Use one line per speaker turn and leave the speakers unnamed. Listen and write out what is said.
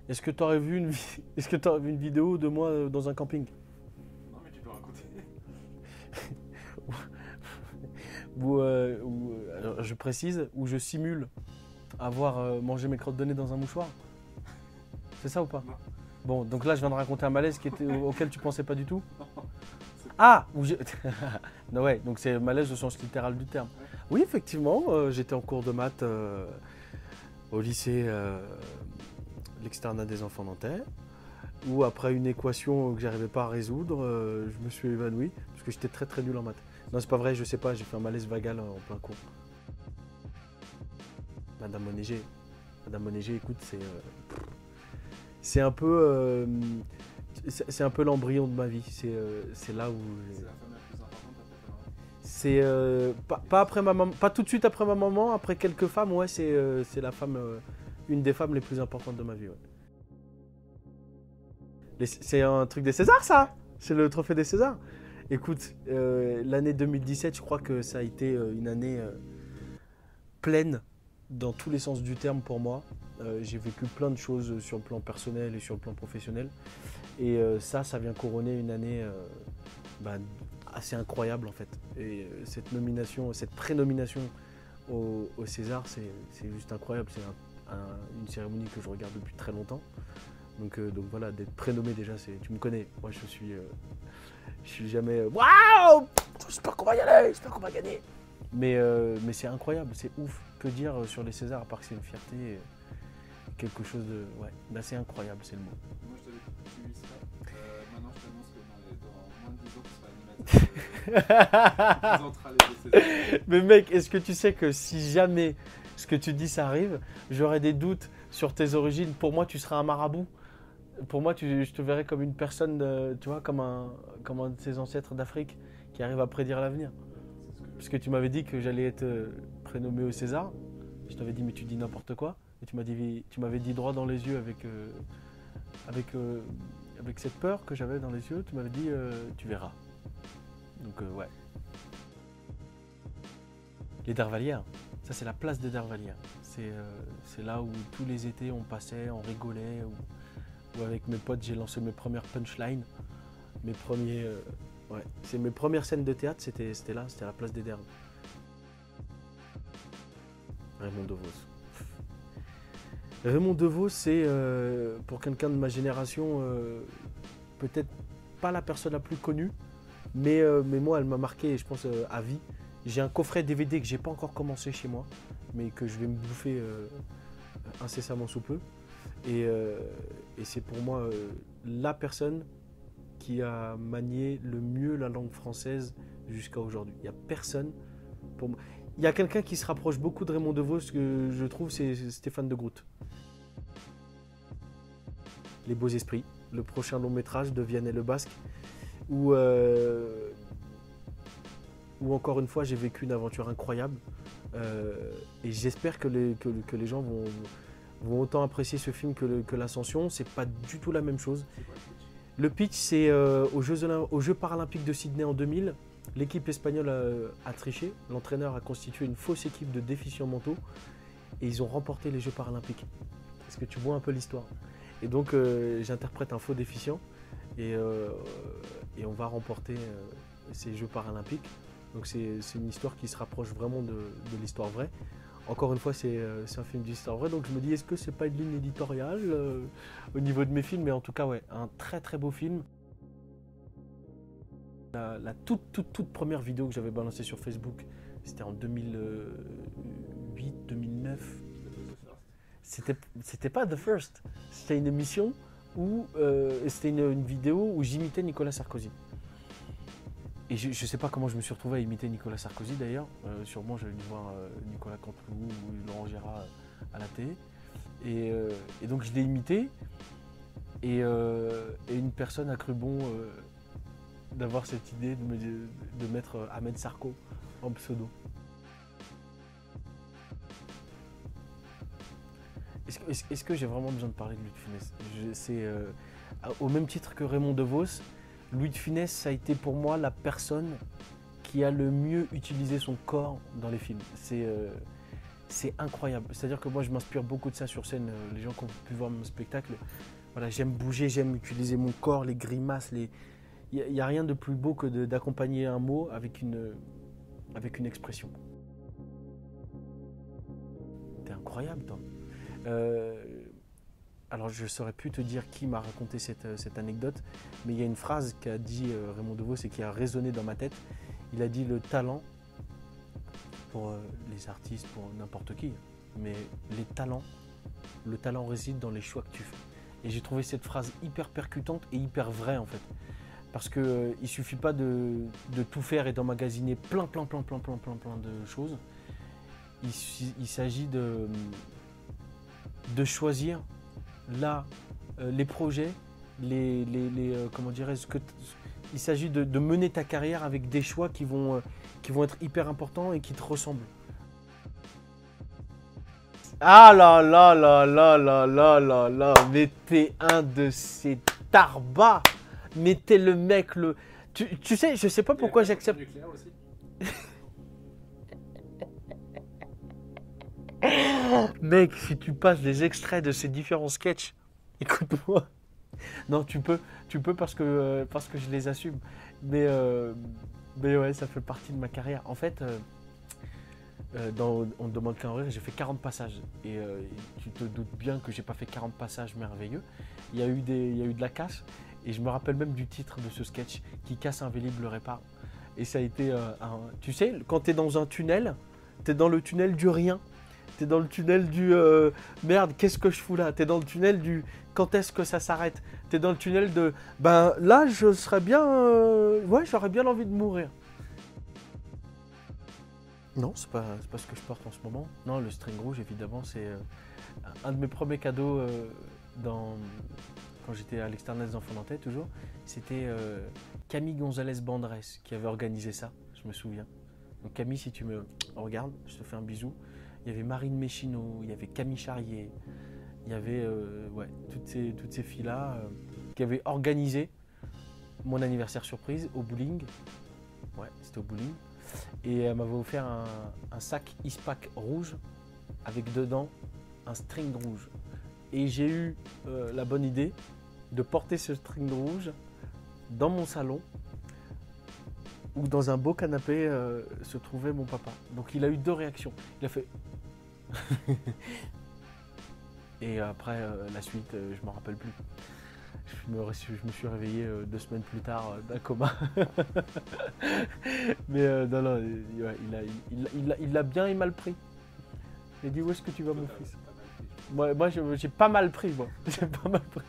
Est-ce que tu aurais vu est-ce que tu vu une vidéo de moi dans un camping
Non, mais tu peux raconter.
alors, je précise, où je simule avoir mangé mes crottes de nez dans un mouchoir? C'est ça ou pas?
Non.
Bon, donc là, je viens de raconter un malaise auquel tu pensais pas du tout.
Non.
Ah où j'ai- Non, ouais, donc c'est malaise au sens littéral du terme.
Ouais.
Oui, effectivement, j'étais en cours de maths au lycée, l'externat des enfants nantais, où après une équation que j'arrivais pas à résoudre, je me suis évanoui parce que j'étais très très nul en maths. Non, c'est pas vrai, je sais pas, j'ai fait un malaise vagal en plein cours. Madame Monéger, Madame Monéger, écoute, c'est un peu, c'est un peu l'embryon de ma vie. C'est là où
C'est la femme la plus importante après ta maman.
c'est pas après ma maman, pas tout de suite après ma maman, après quelques femmes, ouais, c'est la femme, une des femmes les plus importantes de ma vie. Ouais. C'est un truc des Césars, ça. C'est le trophée des Césars. Écoute, l'année 2017, je crois que ça a été une année pleine dans tous les sens du terme pour moi. J'ai vécu plein de choses sur le plan personnel et sur le plan professionnel. Et ça vient couronner une année bah, assez incroyable en fait. Et cette nomination, cette prénomination au César, c'est juste incroyable. C'est une cérémonie que je regarde depuis très longtemps. Donc voilà, d'être prénommé déjà, tu me connais. Moi, je suis jamais. Waouh! J'espère qu'on va y aller, j'espère qu'on va gagner. Mais c'est incroyable, c'est ouf. Que dire sur les Césars à part que c'est une fierté, quelque chose de. Ouais, d'assez incroyable, c'est le mot.
Moi, je t'avais dit que tu y serais. Maintenant, je t'annonce que dans moins de 10 ans, tu seras animateur de présenteras les César.
Mais mec, est-ce que tu sais que si jamais ce que tu dis ça arrive, j'aurais des doutes sur tes origines. Pour moi, tu seras un marabout. Pour moi, je te verrais comme une personne, tu vois, comme un de ses ancêtres d'Afrique qui arrive à prédire l'avenir.
C'est ce que
Parce que tu m'avais dit que j'allais être prénommé au César. Je t'avais dit, mais tu dis n'importe quoi. Et tu m'avais dit droit dans les yeux avec, euh, avec cette peur que j'avais dans les yeux. Tu m'avais dit, tu verras. Donc, ouais. Les Dervalières. Ça, c'est la place des Dervalières. C'est là où tous les étés, on passait, on rigolait. Où avec mes potes, j'ai lancé mes premières punchlines. Mes premiers. Ouais. C'est mes premières scènes de théâtre, c'était là, c'était à la place des Derves. Raymond DeVos. Raymond DeVos, c'est pour quelqu'un de ma génération, peut-être pas la personne la plus connue, mais moi, elle m'a marqué, je pense, à vie. J'ai un coffret DVD que j'ai pas encore commencé chez moi, mais que je vais me bouffer incessamment sous peu. Et c'est pour moi la personne qui a manié le mieux la langue française jusqu'à aujourd'hui. Il n'y a personne pour moi. Il y a quelqu'un qui se rapproche beaucoup de Raymond DeVos, que je trouve, c'est Stéphane de Groot. Les Beaux Esprits, le prochain long métrage de Vianney Le Basque, où encore une fois j'ai vécu une aventure incroyable. Et j'espère que les gens vont autant apprécier ce film que l'Ascension. C'est pas du tout la même chose.
c'est quoi le pitch?
Le pitch, c'est aux Jeux paralympiques de Sydney en 2000. L'équipe espagnole a triché. L'entraîneur a constitué une fausse équipe de déficients mentaux et ils ont remporté les Jeux paralympiques. Est-ce que tu vois un peu l'histoire? Et donc, j'interprète un faux déficient et, et on va remporter ces Jeux paralympiques. Donc, c'est une histoire qui se rapproche vraiment de l'histoire vraie. Encore une fois, c'est un film d'histoire vraie, donc je me dis, est-ce que c'est pas une ligne éditoriale au niveau de mes films? Mais en tout cas, ouais, un très très beau film. La toute première vidéo que j'avais balancée sur Facebook, c'était en 2008, 2009. C'était pas The First, c'était une émission où c'était une vidéo où j'imitais Nicolas Sarkozy. Et je ne sais pas comment je me suis retrouvé à imiter Nicolas Sarkozy d'ailleurs. Sûrement j'avais dû voir Nicolas Canteloup ou Laurent Gérard à la télé. Et donc je l'ai imité. Et une personne a cru bon d'avoir cette idée de mettre Ahmed Sarko en pseudo. Est-ce que j'ai vraiment besoin de parler de Louis de Funès? Au même titre que Raymond DeVos, Louis de Funès, ça a été pour moi la personne qui a le mieux utilisé son corps dans les films. c'est incroyable. C'est-à-dire que moi, je m'inspire beaucoup de ça sur scène. Les gens qui ont pu voir mon spectacle, voilà, j'aime bouger, j'aime utiliser mon corps, les grimaces. Il n'y a rien de plus beau que d'accompagner un mot avec une expression. T'es incroyable, toi. Alors, je ne saurais plus te dire qui m'a raconté cette anecdote, mais il y a une phrase qu'a dit Raymond Devos et qui a résonné dans ma tête. Il a dit le talent, pour les artistes, pour n'importe qui, mais le talent réside dans les choix que tu fais. Et j'ai trouvé cette phrase hyper percutante et hyper vraie en fait. Parce qu'il ne suffit pas de tout faire et d'emmagasiner plein de choses. Il s'agit de choisir là les projets, comment dirais-je, il s'agit de mener ta carrière avec des choix qui vont être hyper importants et qui te ressemblent. Ah là là là là là là là là, mais t'es un de ces tarbas. Mais t'es le mec, Tu sais, je sais pas pourquoi j'accepte. Mec, si tu passes des extraits de ces différents sketchs, écoute-moi. Non, tu peux parce que je les assume. Mais ouais, ça fait partie de ma carrière. En fait, dans On ne demande qu'à en rire, j'ai fait 40 passages. Et tu te doutes bien que j'ai pas fait 40 passages merveilleux. Il y a eu de la casse. Et je me rappelle même du titre de ce sketch, qui casse un Vélib le répare. Et ça a été tu sais, quand t'es dans un tunnel, t'es dans le tunnel du rien. T'es dans le tunnel du merde, qu'est-ce que je fous là? T'es dans le tunnel du quand est-ce que ça s'arrête? T'es dans le tunnel de ben là, je serais bien. Ouais, j'aurais bien envie de mourir. Non, c'est pas ce que je porte en ce moment. Non, le string rouge, évidemment, c'est un de mes premiers cadeaux quand j'étais à l'Externat des Enfants Nantais, toujours. C'était Camille Gonzalez Bandrés qui avait organisé ça, je me souviens. Donc Camille, si tu me regardes, je te fais un bisou. Il y avait Marine Méchineau, il y avait Camille Charrier, il y avait toutes ces filles-là qui avaient organisé mon anniversaire surprise au bowling. Ouais, c'était au bowling. Et elle m'avait offert un sac Ispac rouge avec dedans un string rouge. Et j'ai eu la bonne idée de porter ce string rouge dans mon salon où dans un beau canapé se trouvait mon papa. Donc il a eu deux réactions. Il a fait... Et après la suite, je ne me rappelle plus. Je me suis réveillé 2 semaines plus tard d'un coma. Mais non, il l'a bien et mal pris. Il a dit où est-ce que tu vas mon fils? Moi j'ai pas mal pris moi. J'ai pas mal pris.